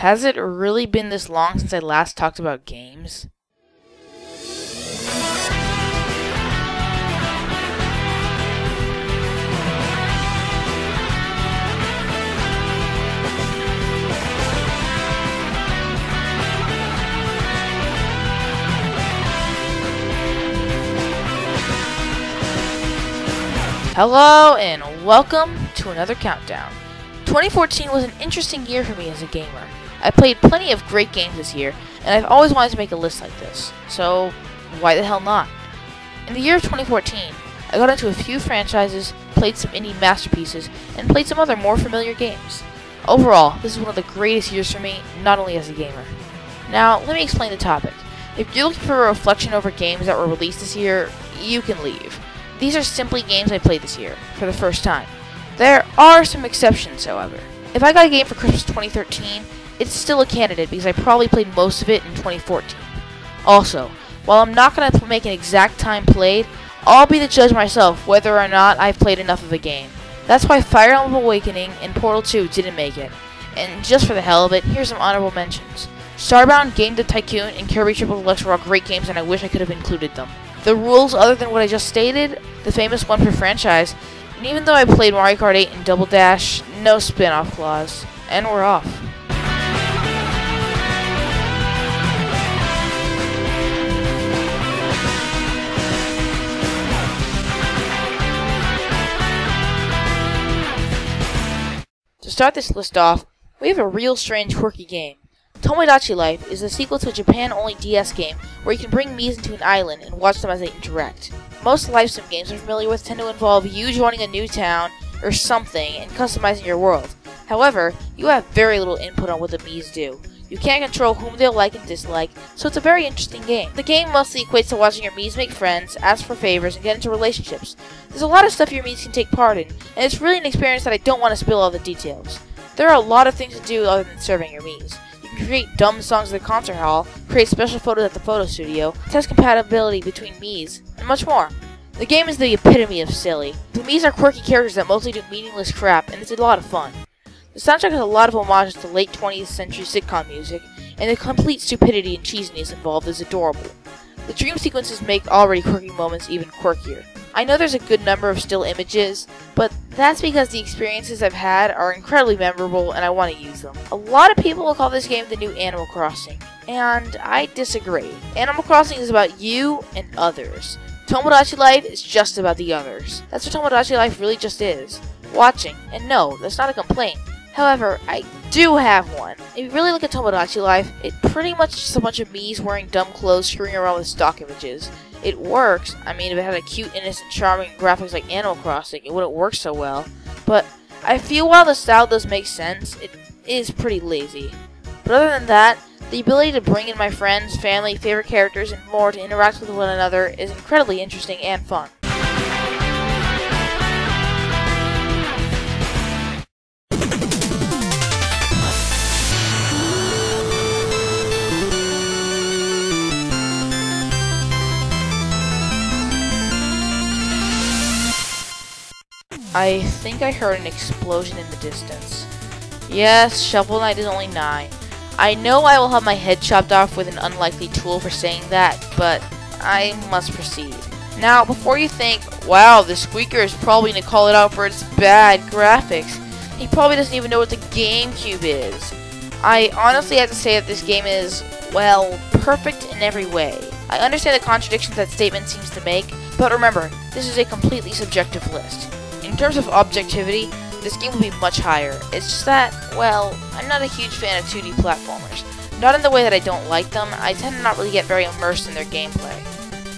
Has it really been this long since I last talked about games? Hello and welcome to another countdown. 2014 was an interesting year for me as a gamer. I played plenty of great games this year, and I've always wanted to make a list like this, so why the hell not? In the year of 2014, I got into a few franchises, played some indie masterpieces, and played some other more familiar games. Overall, this is one of the greatest years for me, not only as a gamer. Now, let me explain the topic. If you're looking for a reflection over games that were released this year, you can leave. These are simply games I played this year, for the first time. There are some exceptions, however. If I got a game for Christmas 2013, it's still a candidate because I probably played most of it in 2014. Also, while I'm not going to make an exact time played, I'll be the judge myself whether or not I've played enough of a game. That's why Fire Emblem Awakening and Portal 2 didn't make it. And just for the hell of it, here's some honorable mentions. Starbound, Game Dev Tycoon, and Kirby Triple Deluxe were all great games and I wish I could have included them. The rules other than what I just stated, the famous one per franchise, and even though I played Mario Kart 8 and Double Dash, no spin-off clause. And we're off. To start this list off, we have a real strange quirky game. Tomodachi Life is a sequel to a Japan-only DS game where you can bring Miis into an island and watch them as they interact. Most life sim games I'm familiar with tend to involve you joining a new town or something and customizing your world. However, you have very little input on what the Miis do. You can't control whom they'll like and dislike, so it's a very interesting game. The game mostly equates to watching your Miis make friends, ask for favors, and get into relationships. There's a lot of stuff your Miis can take part in, and it's really an experience that I don't want to spill all the details. There are a lot of things to do other than serving your Miis. Create dumb songs at the concert hall, create special photos at the photo studio, test compatibility between Miis, and much more. The game is the epitome of silly. The Miis are quirky characters that mostly do meaningless crap, and it's a lot of fun. The soundtrack has a lot of homages to late 20th century sitcom music, and the complete stupidity and cheesiness involved is adorable. The dream sequences make already quirky moments even quirkier. I know there's a good number of still images, but that's because the experiences I've had are incredibly memorable and I want to use them. A lot of people will call this game the new Animal Crossing, and I disagree. Animal Crossing is about you and others. Tomodachi Life is just about the others. That's what Tomodachi Life really just is. Watching. And no, that's not a complaint. However, I do have one. If you really look at Tomodachi Life, it's pretty much just a bunch of Miis wearing dumb clothes screwing around with stock images. It works. I mean, if it had a cute, innocent, charming graphics like Animal Crossing, it wouldn't work so well. But I feel while the style does make sense, it is pretty lazy. But other than that, the ability to bring in my friends, family, favorite characters, and more to interact with one another is incredibly interesting and fun. I think I heard an explosion in the distance. Yes, Shovel Knight is only 9. I know I will have my head chopped off with an unlikely tool for saying that, but I must proceed. Now, before you think, wow, the squeaker is probably going to call it out for its bad graphics, he probably doesn't even know what the GameCube is. I honestly have to say that this game is, well, perfect in every way. I understand the contradictions that statement seems to make, but remember, this is a completely subjective list. In terms of objectivity, this game will be much higher. It's just that, well, I'm not a huge fan of 2D platformers. Not in the way that I don't like them, I tend to not really get very immersed in their gameplay.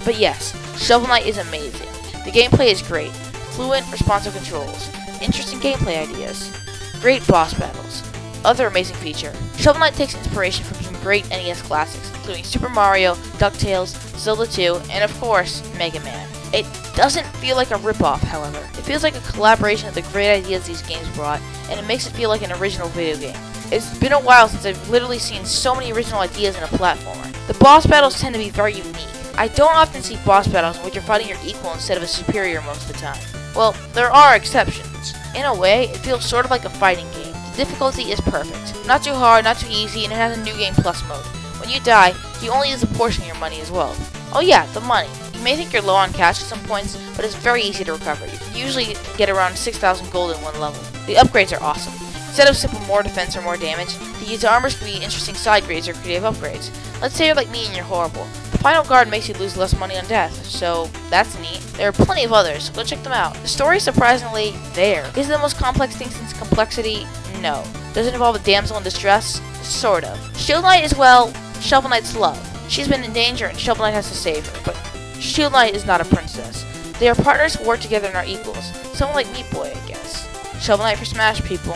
But yes, Shovel Knight is amazing. The gameplay is great. Fluent, responsive controls. Interesting gameplay ideas. Great boss battles. Other amazing feature. Shovel Knight takes inspiration from some great NES classics, including Super Mario, DuckTales, Zelda 2, and of course, Mega Man. It doesn't feel like a ripoff, however. It feels like a collaboration of the great ideas these games brought, and it makes it feel like an original video game. It's been a while since I've literally seen so many original ideas in a platformer. The boss battles tend to be very unique. I don't often see boss battles in which you're fighting your equal instead of a superior most of the time. Well, there are exceptions. In a way, it feels sort of like a fighting game. The difficulty is perfect. Not too hard, not too easy, and it has a New Game Plus mode. When you die, you only lose a portion of your money as well. Oh yeah, the money. You may think you're low on cash at some points, but it's very easy to recover. You can usually get around 6,000 gold in one level. The upgrades are awesome. Instead of simple more defense or more damage, these armors can be interesting side grades or creative upgrades. Let's say you're like me and you're horrible. The final guard makes you lose less money on death, so that's neat. There are plenty of others, so go check them out. The story is surprisingly there. Is it the most complex thing since complexity? No. Does it involve a damsel in distress? Sort of. Shield Knight is, well, Shovel Knight's love. She's been in danger and Shovel Knight has to save her, but Shield Knight is not a princess. They are partners who work together and are equals. Someone like Meat Boy, I guess. Shovel Knight for Smash, people.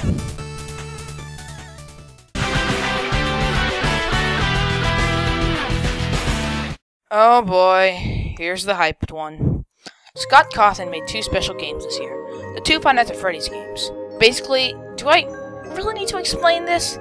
Oh boy, here's the hyped one. Scott Cawthon made 2 special games this year. The 2 Five Nights at Freddy's games. Basically, do I really need to explain this?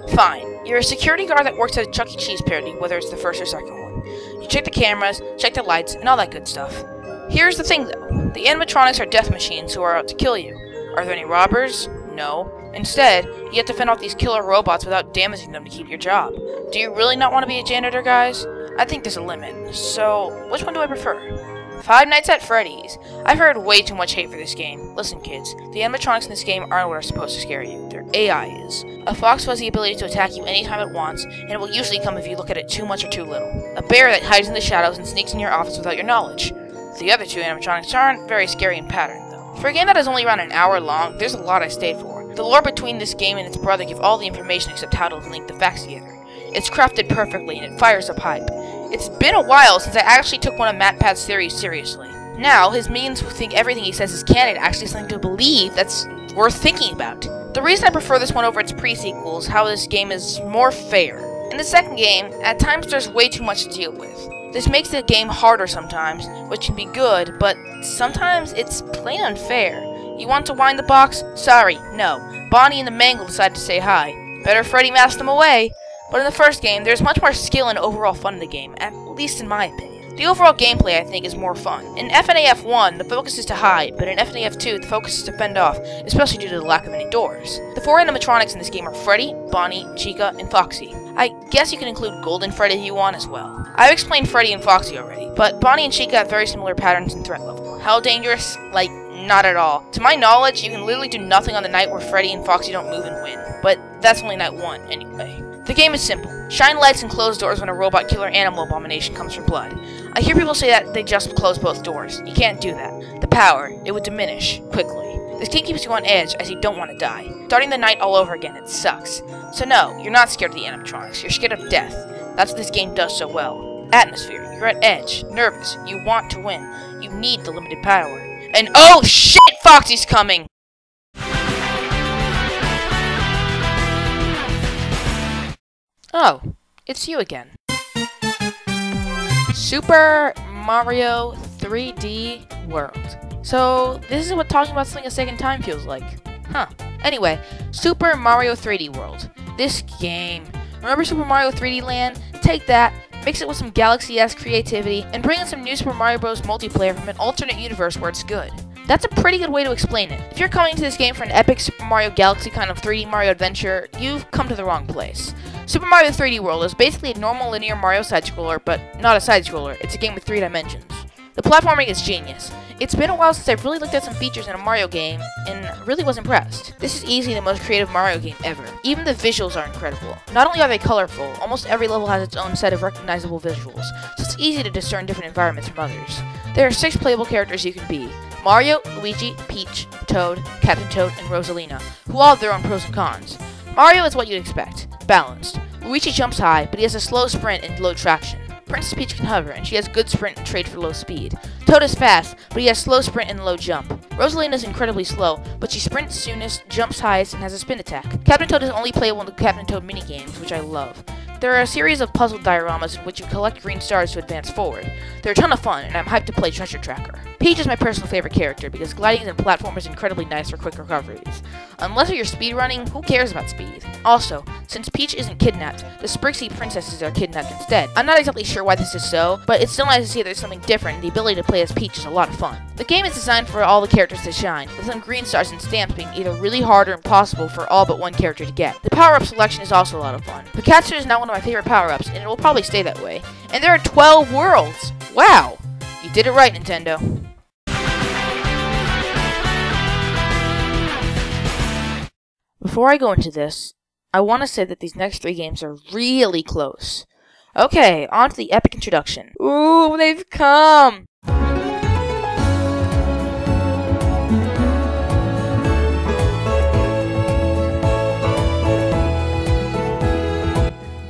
Fine. You're a security guard that works at a Chuck E. Cheese parody, whether it's the first or second one. You check the cameras, check the lights, and all that good stuff. Here's the thing though. The animatronics are death machines who are out to kill you. Are there any robbers? No. Instead, you have to fend off these killer robots without damaging them to keep your job. Do you really not want to be a janitor, guys? I think there's a limit. So, which one do I prefer? Five Nights at Freddy's. I've heard way too much hate for this game. Listen, kids, the animatronics in this game aren't what are supposed to scare you. Their AI is. A fox has the ability to attack you anytime it wants, and it will usually come if you look at it too much or too little. A bear that hides in the shadows and sneaks in your office without your knowledge. The other 2 animatronics aren't very scary in pattern, though. For a game that is only around an hour long, there's a lot I stayed for. The lore between this game and its brother give all the information except how to link the facts together. It's crafted perfectly, and it fires up hype. It's been a while since I actually took one of MatPat's theories seriously. Now, his minions who think everything he says is canon actually something to believe that's worth thinking about. The reason I prefer this one over its pre-sequel is how this game is more fair. In the second game, at times there's way too much to deal with. This makes the game harder sometimes, which can be good, but sometimes it's plain unfair. You want to wind the box? Sorry, no. Bonnie and the Mangle decided to say hi. Better Freddy masked them away. But in the first game, there's much more skill and overall fun in the game, at least in my opinion. The overall gameplay, I think, is more fun. In FNAF 1, the focus is to hide, but in FNAF 2, the focus is to fend off, especially due to the lack of any doors. The 4 animatronics in this game are Freddy, Bonnie, Chica, and Foxy. I guess you can include Golden Freddy if you want as well. I've explained Freddy and Foxy already, but Bonnie and Chica have very similar patterns and threat level. How dangerous? Like, not at all. To my knowledge, you can literally do nothing on the night where Freddy and Foxy don't move and win, but that's only night 1, anyway. The game is simple. Shine lights and close doors when a robot killer animal abomination comes for blood. I hear people say that they just close both doors. You can't do that. The power, it would diminish quickly. This game keeps you on edge as you don't want to die. Starting the night all over again, it sucks. So no, you're not scared of the animatronics. You're scared of death. That's what this game does so well. Atmosphere. You're at edge, nervous. You want to win. You need the limited power. And oh shit, Foxy's coming! Oh, it's you again. Super Mario 3D World. So, this is what talking about something a second time feels like. Huh. Anyway, Super Mario 3D World. This game. Remember Super Mario 3D Land? Take that, mix it with some Galaxy-esque creativity, and bring in some new Super Mario Bros. Multiplayer from an alternate universe where it's good. That's a pretty good way to explain it. If you're coming to this game for an epic Super Mario Galaxy kind of 3D Mario adventure, you've come to the wrong place. Super Mario 3D World is basically a normal linear Mario side-scroller, but not a side-scroller. It's a game with 3 dimensions. The platforming is genius. It's been a while since I've really looked at some features in a Mario game, and really was impressed. This is easily the most creative Mario game ever. Even the visuals are incredible. Not only are they colorful, almost every level has its own set of recognizable visuals, so it's easy to discern different environments from others. There are 6 playable characters you can be: Mario, Luigi, Peach, Toad, Captain Toad, and Rosalina, who all have their own pros and cons. Mario is what you'd expect, balanced. Luigi jumps high, but he has a slow sprint and low traction. Princess Peach can hover, and she has good sprint and trade for low speed. Toad is fast, but he has slow sprint and low jump. Rosalina is incredibly slow, but she sprints soonest, jumps highest, and has a spin attack. Captain Toad is only playable in the Captain Toad minigames, which I love. There are a series of puzzle dioramas in which you collect green stars to advance forward. They're a ton of fun, and I'm hyped to play Treasure Tracker. Peach is my personal favorite character because gliding and platform is incredibly nice for quick recoveries. Unless you're speedrunning, who cares about speed? Also, since Peach isn't kidnapped, the Sprixie princesses are kidnapped instead. I'm not exactly sure why this is so, but it's still nice to see there's something different, and the ability to play as Peach is a lot of fun. The game is designed for all the characters to shine, with some green stars and stamps being either really hard or impossible for all but one character to get. The power-up selection is also a lot of fun. Pikachu is now one of my favorite power-ups, and it will probably stay that way. And there are 12 worlds! Wow! You did it right, Nintendo. Before I go into this, I want to say that these next 3 games are really close. Okay, on to the epic introduction. Ooh, they've come!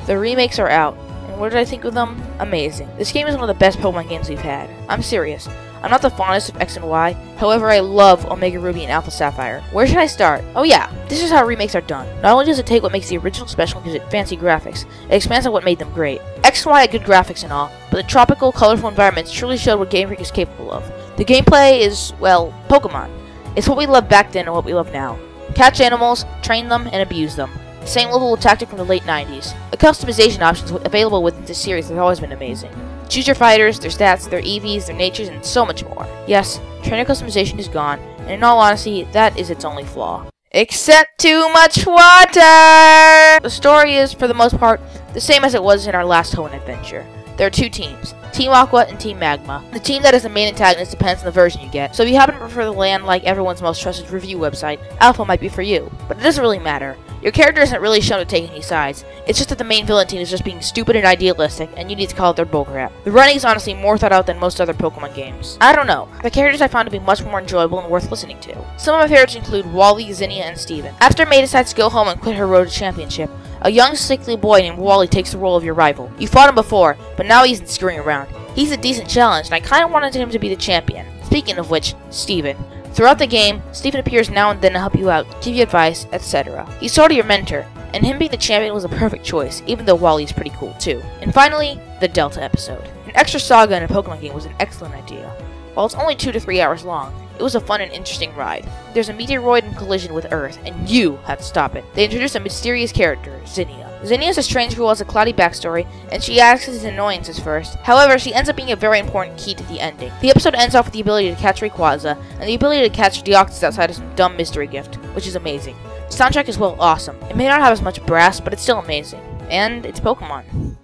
The remakes are out, and what did I think of them? Amazing. This game is one of the best Pokemon games we've had. I'm serious. I'm not the fondest of X and Y, however I love Omega Ruby and Alpha Sapphire. Where should I start? Oh yeah, this is how remakes are done. Not only does it take what makes the original special and gives it fancy graphics, it expands on what made them great. X and Y had good graphics and all, but the tropical, colorful environments truly showed what Game Freak is capable of. The gameplay is, well, Pokemon. It's what we loved back then and what we love now. Catch animals, train them, and abuse them. Same level of tactic from the late 90s. The customization options available within this series have always been amazing. Choose your fighters, their stats, their EVs, their natures, and so much more. Yes, trainer customization is gone, and in all honesty, that is its only flaw. Except too much water! The story is, for the most part, the same as it was in our last Hoenn adventure. There are 2 teams, Team Aqua and Team Magma. The team that is the main antagonist depends on the version you get, so if you happen to prefer the land like everyone's most trusted review website, Alpha might be for you. But it doesn't really matter. Your character isn't really shown to take any sides. It's just that the main villain team is just being stupid and idealistic, and you need to call it their bullcrap. The writing is honestly more thought out than most other Pokemon games. I don't know. The characters I found to be much more enjoyable and worth listening to. Some of my favorites include Wally, Zinnia, and Steven. After May decides to go home and quit her road to championship, a young, sickly boy named Wally takes the role of your rival. You fought him before, but now he isn't screwing around. He's a decent challenge, and I kinda wanted him to be the champion. Speaking of which, Steven. Throughout the game, Steven appears now and then to help you out, give you advice, etc. He's sort of your mentor, and him being the champion was a perfect choice, even though Wally's pretty cool too. And finally, the Delta episode. An extra saga in a Pokemon game was an excellent idea. While it's only 2 to 3 hours long, it was a fun and interesting ride. There's a meteoroid in collision with Earth, and you have to stop it. They introduce a mysterious character, Zinnia. Zinnia is a strange girl with a cloudy backstory, and she acts as an annoyance at first. However, she ends up being a very important key to the ending. The episode ends off with the ability to catch Rayquaza, and the ability to catch Deoxys outside of some dumb mystery gift, which is amazing. The soundtrack is, well, awesome. It may not have as much brass, but it's still amazing. And it's Pokemon.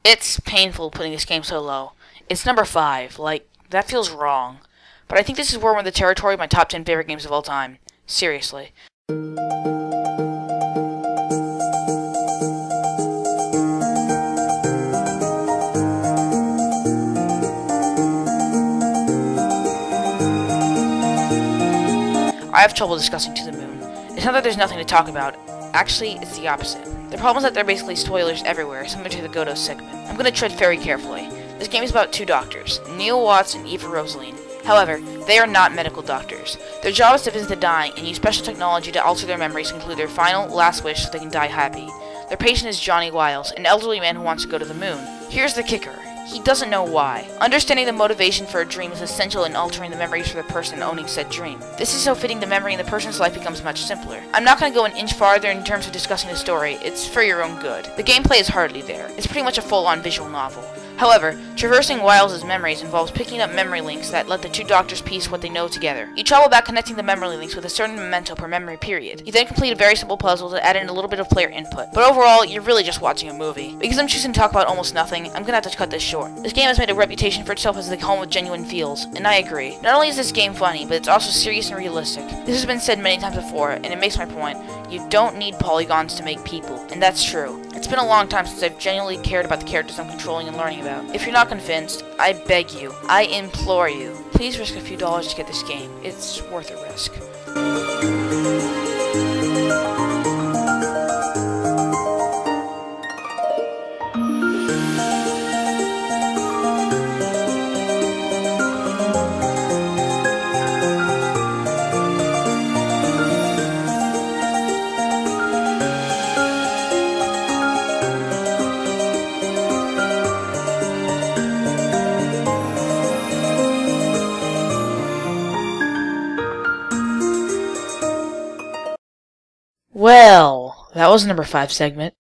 It's painful putting this game so low. It's number 5, like, that feels wrong. But I think this is where we're in the territory of my top 10 favorite games of all time. Seriously. I have trouble discussing To the Moon. It's not that there's nothing to talk about. Actually, it's the opposite. The problem is that there are basically spoilers everywhere, similar to the Godo segment. I'm going to tread very carefully. This game is about 2 doctors, Neil Watts and Eva Rosaline. However, they are not medical doctors. Their job is to visit the dying and use special technology to alter their memories to include their final, last wish so they can die happy. Their patient is Johnny Wiles, an elderly man who wants to go to the moon. Here's the kicker. He doesn't know why. Understanding the motivation for a dream is essential in altering the memories for the person owning said dream. This is so fitting the memory in the person's life becomes much simpler. I'm not going to go an inch farther in terms of discussing the story. It's for your own good. The gameplay is hardly there. It's pretty much a full-on visual novel. However, traversing Wiles' memories involves picking up memory links that let the 2 doctors piece what they know together. You travel back connecting the memory links with a certain memento per memory period. You then complete a very simple puzzle to add in a little bit of player input. But overall, you're really just watching a movie. Because I'm choosing to talk about almost nothing, I'm gonna have to cut this short. This game has made a reputation for itself as the home of genuine feels, and I agree. Not only is this game funny, but it's also serious and realistic. This has been said many times before, and it makes my point. You don't need polygons to make people, and that's true. It's been a long time since I've genuinely cared about the characters I'm controlling and learning about. If you're not convinced, I beg you, I implore you, please risk a few dollars to get this game. It's worth a risk. That was the number 5 segment.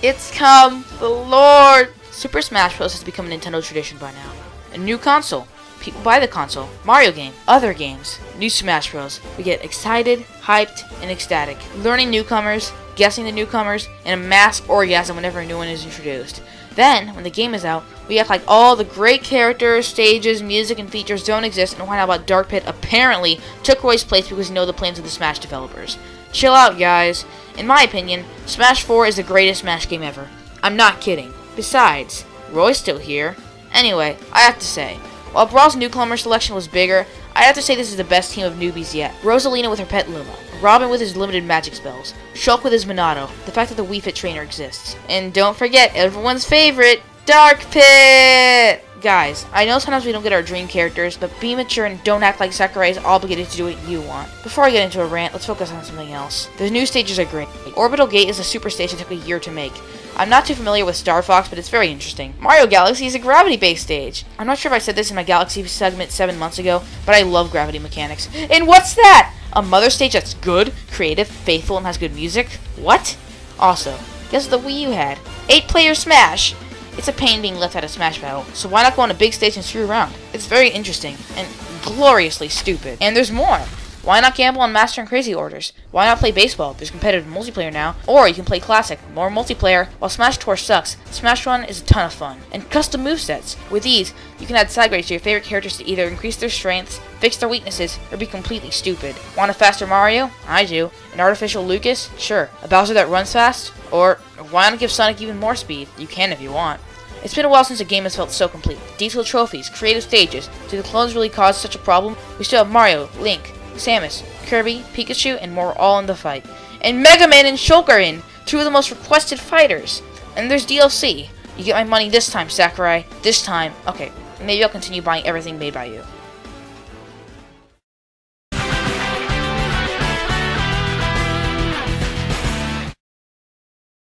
It's come, the Lord! Super Smash Bros. Has become a Nintendo tradition by now. A new console. People buy the console. Mario game. Other games. New Smash Bros. We get excited, hyped, and ecstatic. Learning newcomers, guessing the newcomers, and a mass orgasm whenever a new one is introduced. Then, when the game is out, we act like all the great characters, stages, music, and features don't exist and find out about Dark Pit apparently took Roy's place because we know the plans of the Smash developers. Chill out, guys. In my opinion, Smash 4 is the greatest Smash game ever. I'm not kidding. Besides, Roy's still here. Anyway, I have to say, while Brawl's newcomer selection was bigger, I have to say this is the best team of newbies yet. Rosalina with her pet Luma, Robin with his limited magic spells, Shulk with his Monado, the fact that the Wii Fit trainer exists, and don't forget everyone's favorite, Dark Pit! Guys, I know sometimes we don't get our dream characters, but be mature and don't act like Sakurai is obligated to do what you want. Before I get into a rant, let's focus on something else. The new stages are great. Orbital Gate is a super stage that took a year to make. I'm not too familiar with Star Fox, but it's very interesting. Mario Galaxy is a gravity-based stage. I'm not sure if I said this in my Galaxy segment 7 months ago, but I love gravity mechanics. And what's that? A mother stage that's good, creative, faithful, and has good music? What? Also, guess what the Wii U had? 8-player Smash! It's a pain being left out of Smash Battle, so why not go on a big stage and screw around? It's very interesting, and gloriously stupid. And there's more! Why not gamble on Master and Crazy orders? Why not play baseball? There's competitive multiplayer now. Or you can play Classic, more multiplayer. While Smash Tour sucks, Smash Run is a ton of fun. And custom movesets. With these, you can add side grades to your favorite characters to either increase their strengths, fix their weaknesses, or be completely stupid. Want a faster Mario? I do. An artificial Lucas? Sure. A Bowser that runs fast? Or why not give Sonic even more speed? You can if you want. It's been a while since a game has felt so complete. Detailed trophies, creative stages. Do the clones really cause such a problem? We still have Mario, Link, Samus, Kirby, Pikachu, and more all in the fight. And Mega Man and Shulk are in! 2 of the most requested fighters! And there's DLC. You get my money this time, Sakurai. This time. Okay, maybe I'll continue buying everything made by you.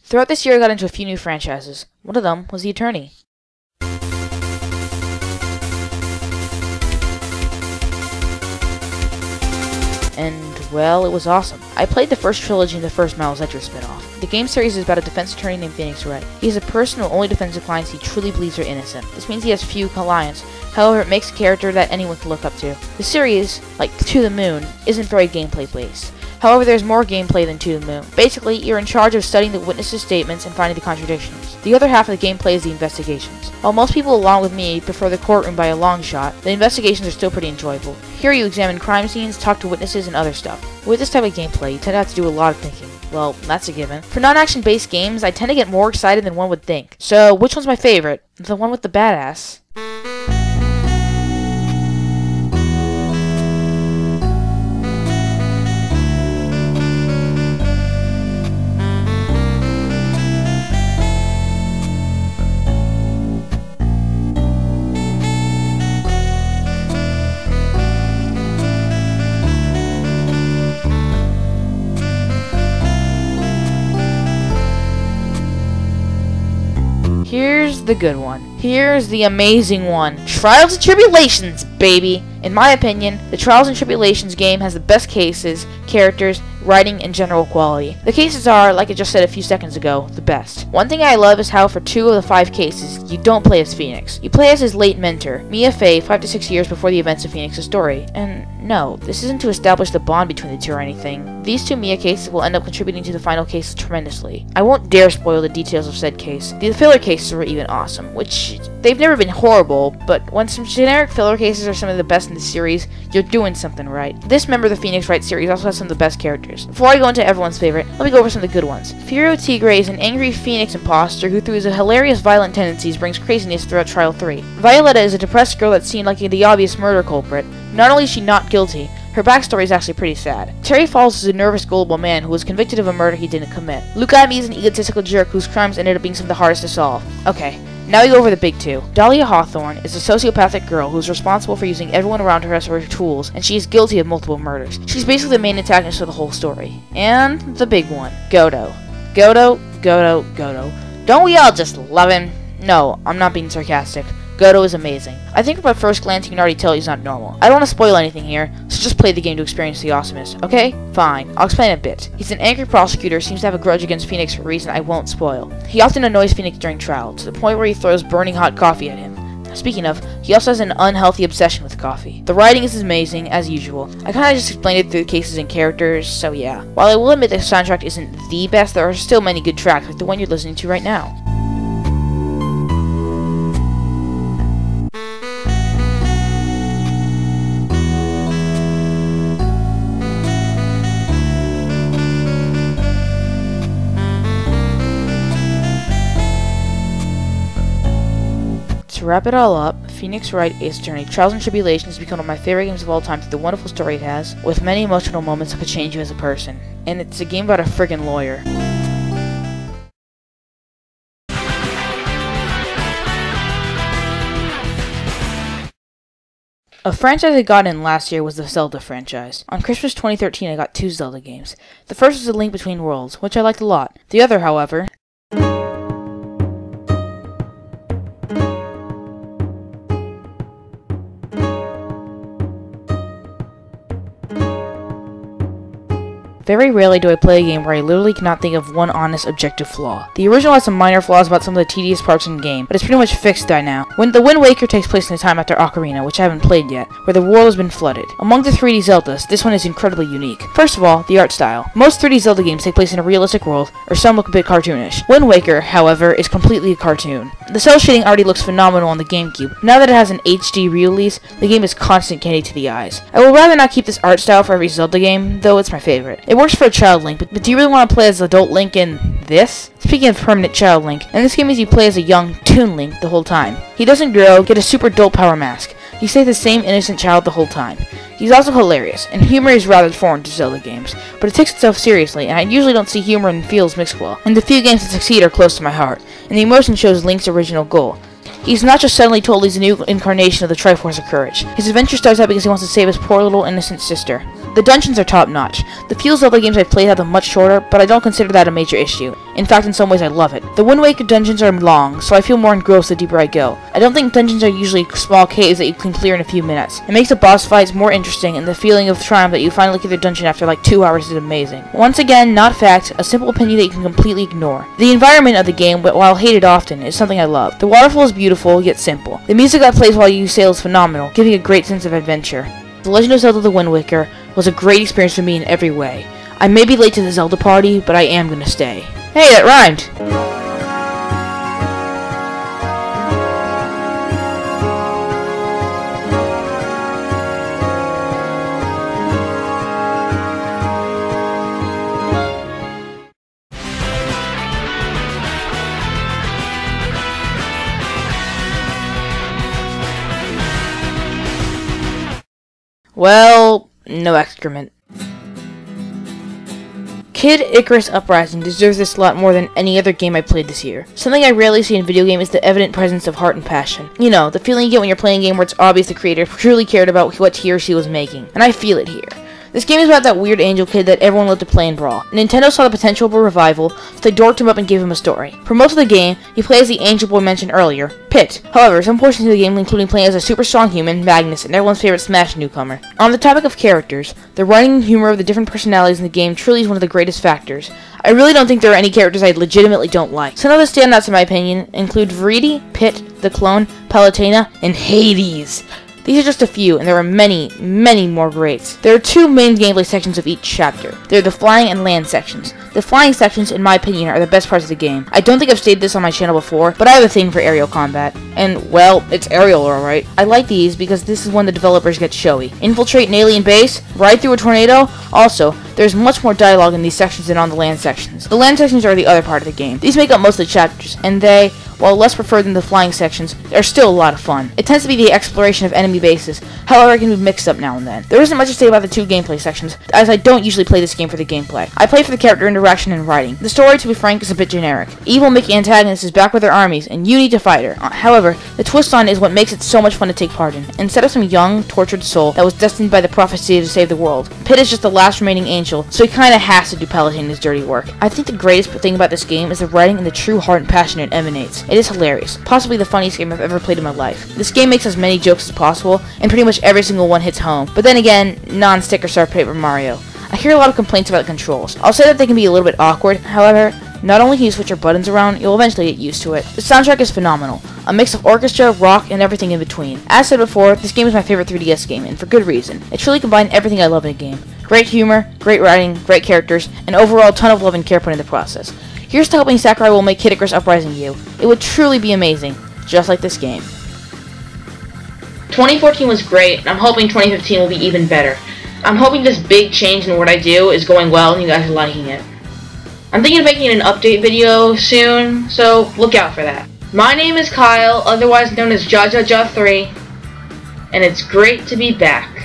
Throughout this year I got into a few new franchises. One of them was The Attorney. And, well, it was awesome. I played the first trilogy and the first Miles Ledger spin-off. The game series is about a defense attorney named Phoenix Wright. He is a person who only defends the clients he truly believes are innocent. This means he has few clients. However, it makes a character that anyone can look up to. The series, like To the Moon, isn't very gameplay-based. However, there's more gameplay than To the Moon. Basically, you're in charge of studying the witnesses' statements and finding the contradictions. The other half of the gameplay is the investigations. While most people along with me prefer the courtroom by a long shot, the investigations are still pretty enjoyable. Here you examine crime scenes, talk to witnesses, and other stuff. With this type of gameplay, you tend to have to do a lot of thinking. Well, that's a given. For non-action based games, I tend to get more excited than one would think. So, which one's my favorite? The one with the badass. Here's the good one. Here's the amazing one. Trials and Tribulations, baby! In my opinion, the Trials and Tribulations game has the best cases, characters, writing, and general quality. The cases are, like I just said a few seconds ago, the best. One thing I love is how for 2 of the 5 cases, you don't play as Phoenix. You play as his late mentor, Mia Fey, 5 to 6 years before the events of Phoenix's story. And no, this isn't to establish the bond between the two or anything. These 2 Mia cases will end up contributing to the final cases tremendously. I won't dare spoil the details of said case. The filler cases were even awesome, which they've never been horrible, but when some generic filler cases are some of the best in the series, you're doing something right. This member of the Phoenix Wright series also has some of the best characters. Before I go into everyone's favorite, let me go over some of the good ones. Firo Tigre is an angry Phoenix imposter who through his hilarious violent tendencies brings craziness throughout Trial 3. Violetta is a depressed girl that's seen like the obvious murder culprit. Not only is she not guilty, her backstory is actually pretty sad. Terry Falls is a nervous, gullible man who was convicted of a murder he didn't commit. Lukami is an egotistical jerk whose crimes ended up being some of the hardest to solve. Okay, Now we go over the big two. Dahlia Hawthorne is a sociopathic girl who is responsible for using everyone around her as her tools, and she is guilty of multiple murders. She's basically the main antagonist for the whole story. And the big one, Godo. Godo. Don't we all just love him? No, I'm not being sarcastic. Godo is amazing. I think from my first glance you can already tell he's not normal. I don't want to spoil anything here, so just play the game to experience the awesomeness, okay? Fine, I'll explain a bit. He's an angry prosecutor, seems to have a grudge against Phoenix for a reason I won't spoil. He often annoys Phoenix during trial, to the point where he throws burning hot coffee at him. Speaking of, he also has an unhealthy obsession with coffee. The writing is amazing, as usual. I kinda just explained it through the cases and characters, so yeah. While I will admit the soundtrack isn't the best, there are still many good tracks, like the one you're listening to right now. To wrap it all up, Phoenix Wright Ace Attorney Trials and Tribulations has become one of my favorite games of all time through the wonderful story it has, with many emotional moments that could change you as a person. And it's a game about a friggin' lawyer. A franchise I got in last year was the Zelda franchise. On Christmas 2013 I got 2 Zelda games. The first was A Link Between Worlds, which I liked a lot. The other, however, very rarely do I play a game where I literally cannot think of one honest objective flaw. The original has some minor flaws about some of the tedious parts in the game, but it's pretty much fixed by now. When the Wind Waker takes place in the time after Ocarina, which I haven't played yet, where the world has been flooded. Among the 3D Zeldas, this one is incredibly unique. First of all, the art style. Most 3D Zelda games take place in a realistic world, or some look a bit cartoonish. Wind Waker, however, is completely a cartoon. The cell shading already looks phenomenal on the GameCube. Now that it has an HD re-release, the game is constant candy to the eyes. I will rather not keep this art style for every Zelda game, though it's my favorite. It works for a child Link, but do you really want to play as adult Link in this? Speaking of permanent child Link, in this game means you play as a young Toon Link the whole time. He doesn't grow, get a super dull power mask. He stays the same innocent child the whole time. He's also hilarious, and humor is rather foreign to Zelda games, but it takes itself seriously, and I usually don't see humor and feels mixed well. And the few games that succeed are close to my heart, and the emotion shows Link's original goal. He's not just suddenly told he's a new incarnation of the Triforce of Courage. His adventure starts out because he wants to save his poor little innocent sister. The dungeons are top-notch. The few Zelda games I've played have them much shorter, but I don't consider that a major issue. In fact, in some ways I love it. The Wind Waker dungeons are long, so I feel more engrossed the deeper I go. I don't think dungeons are usually small caves that you can clear in a few minutes. It makes the boss fights more interesting, and the feeling of triumph that you finally clear the dungeon after like 2 hours is amazing. Once again, not fact, a simple opinion that you can completely ignore. The environment of the game, while hated often, is something I love. The waterfall is beautiful, yet simple. The music that plays while you sail is phenomenal, giving a great sense of adventure. The Legend of Zelda The Wind Waker was a great experience for me in every way. I may be late to the Zelda party, but I am gonna stay. Hey, that rhymed! Well, no excrement. Kid Icarus Uprising deserves this slot more than any other game I played this year. Something I rarely see in video game is the evident presence of heart and passion. You know, the feeling you get when you're playing a game where it's obvious the creator truly cared about what he or she was making. And I feel it here. This game is about that weird angel kid that everyone loved to play in Brawl. Nintendo saw the potential of a revival, so they dorked him up and gave him a story. For most of the game, you play as the angel boy mentioned earlier, Pit. However, some portions of the game, including playing as a super strong human, Magnus, and everyone's favorite Smash newcomer. On the topic of characters, the writing and humor of the different personalities in the game truly is one of the greatest factors. I really don't think there are any characters I legitimately don't like. Some of the standouts in my opinion include Viridi, Pit, the Clone, Palutena, and Hades. These are just a few, and there are many, many more greats. There are 2 main gameplay sections of each chapter. They're the flying and land sections. The flying sections, in my opinion, are the best parts of the game. I don't think I've stated this on my channel before, but I have a thing for aerial combat. And, well, it's aerial alright. I like these because this is when the developers get showy. Infiltrate an alien base, ride through a tornado. Also, there's much more dialogue in these sections than on the land sections. The land sections are the other part of the game. These make up most of the chapters, and they, while less preferred than the flying sections, they are still a lot of fun. It tends to be the exploration of enemy bases, however it can be mixed up now and then. There isn't much to say about the two gameplay sections, as I don't usually play this game for the gameplay. I play for the character interaction and writing. The story, to be frank, is a bit generic. Evil Mickey antagonist is back with their armies, and you need to fight her. However, the twist on it is what makes it so much fun to take part in. Instead of some young, tortured soul that was destined by the prophecy to save the world, Pit is just the last remaining angel, so he kinda has to do Palatine's dirty work. I think the greatest thing about this game is the writing and the true heart and passion it emanates. It is hilarious, possibly the funniest game I've ever played in my life. This game makes as many jokes as possible, and pretty much every single one hits home. But then again, non-stick or star Paper Mario. I hear a lot of complaints about the controls. I'll say that they can be a little bit awkward, however, not only can you switch your buttons around, you'll eventually get used to it. The soundtrack is phenomenal. A mix of orchestra, rock, and everything in between. As said before, this game is my favorite 3DS game, and for good reason. It truly combined everything I love in a game. Great humor, great writing, great characters, and overall a ton of love and care put in the process. Here's to hoping Sakurai will make Kid Icarus Uprising U. It would truly be amazing, just like this game. 2014 was great, and I'm hoping 2015 will be even better. I'm hoping this big change in what I do is going well and you guys are liking it. I'm thinking of making an update video soon, so look out for that. My name is Kyle, otherwise known as Jaja 3, and it's great to be back.